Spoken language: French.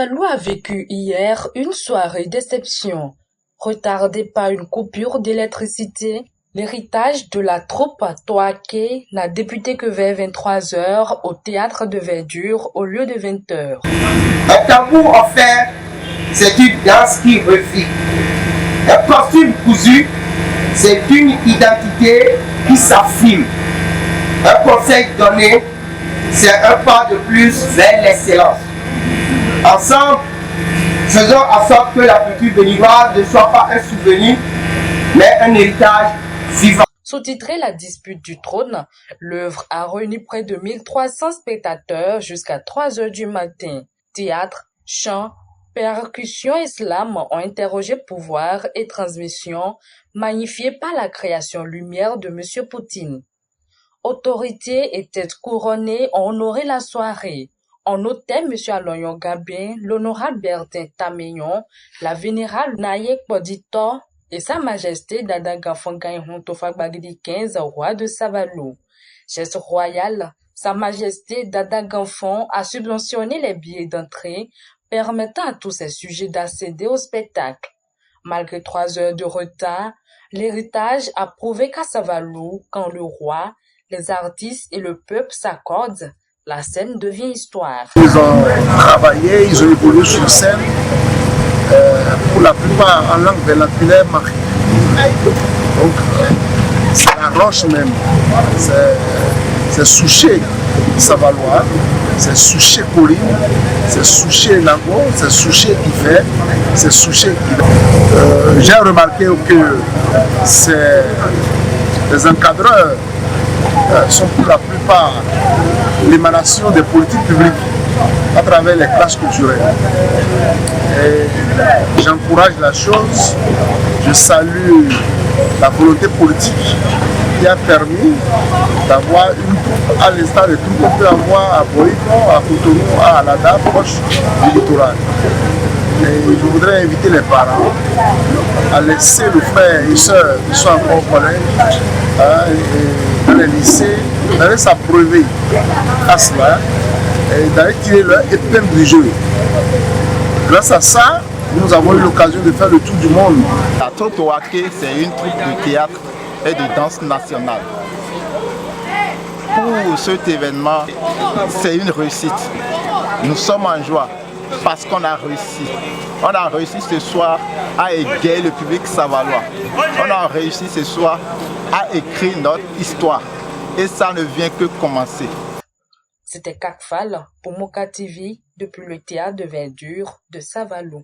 Savalou a vécu hier une soirée déception. Retardée par une coupure d'électricité, l'héritage de la troupe Toaké n'a débuté que vers 23 heures au théâtre de Verdure au lieu de 20 heures. Un tambour offert, c'est une danse qui refile. Un costume cousu, c'est une identité qui s'affirme. Un conseil donné, c'est un pas de plus vers l'excellence. Ensemble, faisons en sorte que la culture béninoise ne soit pas un souvenir, mais un héritage vivant. Sous-titré La dispute du trône, l'œuvre a réuni près de 1300 spectateurs jusqu'à 3 heures du matin. Théâtre, chant, percussion et slam ont interrogé pouvoir et transmission, magnifiés par la création lumière de M. Poutine. Autorités et têtes couronnées ont honoré la soirée. On notait M. Aloyon Gabin, l'honorable Bertin Tameyon, la vénérable Nayek Podito et Sa Majesté Dada Ganfan Gaïhon Tofak Bagdi 15, roi de Savalou. Geste royal, Sa Majesté Dada Ganfan a subventionné les billets d'entrée, permettant à tous ses sujets d'accéder au spectacle. Malgré 3 heures de retard, l'héritage a prouvé qu'à Savalou, quand le roi, les artistes et le peuple s'accordent, la scène devient histoire. Ils ont travaillé, ils ont évolué sur scène, pour la plupart en langue vernaculaire marquée. Donc, c'est la roche même, c'est Souché Savalois, c'est Souché Colline, c'est Souché Nago, c'est Souché Hiver, c'est Souché Hiver. J'ai remarqué que les encadreurs sont pour la plupart l'émanation des politiques publiques à travers les classes culturelles. Et j'encourage la chose, je salue la volonté politique qui a permis d'avoir une troupe à l'instar de tout qu'on peut avoir à Boïdon, à Cotonou, à Alada, proche du littoral. Et je voudrais inviter les parents à laisser le frère et soeurs qui sont encore au collège, dans les lycées, d'aller s'approuver à cela et d'aller tirer leur épingle du jeu. Grâce à ça, nous avons eu l'occasion de faire le tour du monde. La troupe Toaké, c'est une troupe de théâtre et de danse nationale. Pour cet événement, c'est une réussite. Nous sommes en joie parce qu'on a réussi. On a réussi ce soir à égayer le public savalois. On a réussi ce soir à écrire notre histoire. Et ça ne vient que commencer. C'était Kakfal pour Moka TV depuis le théâtre de Verdure de Savalou.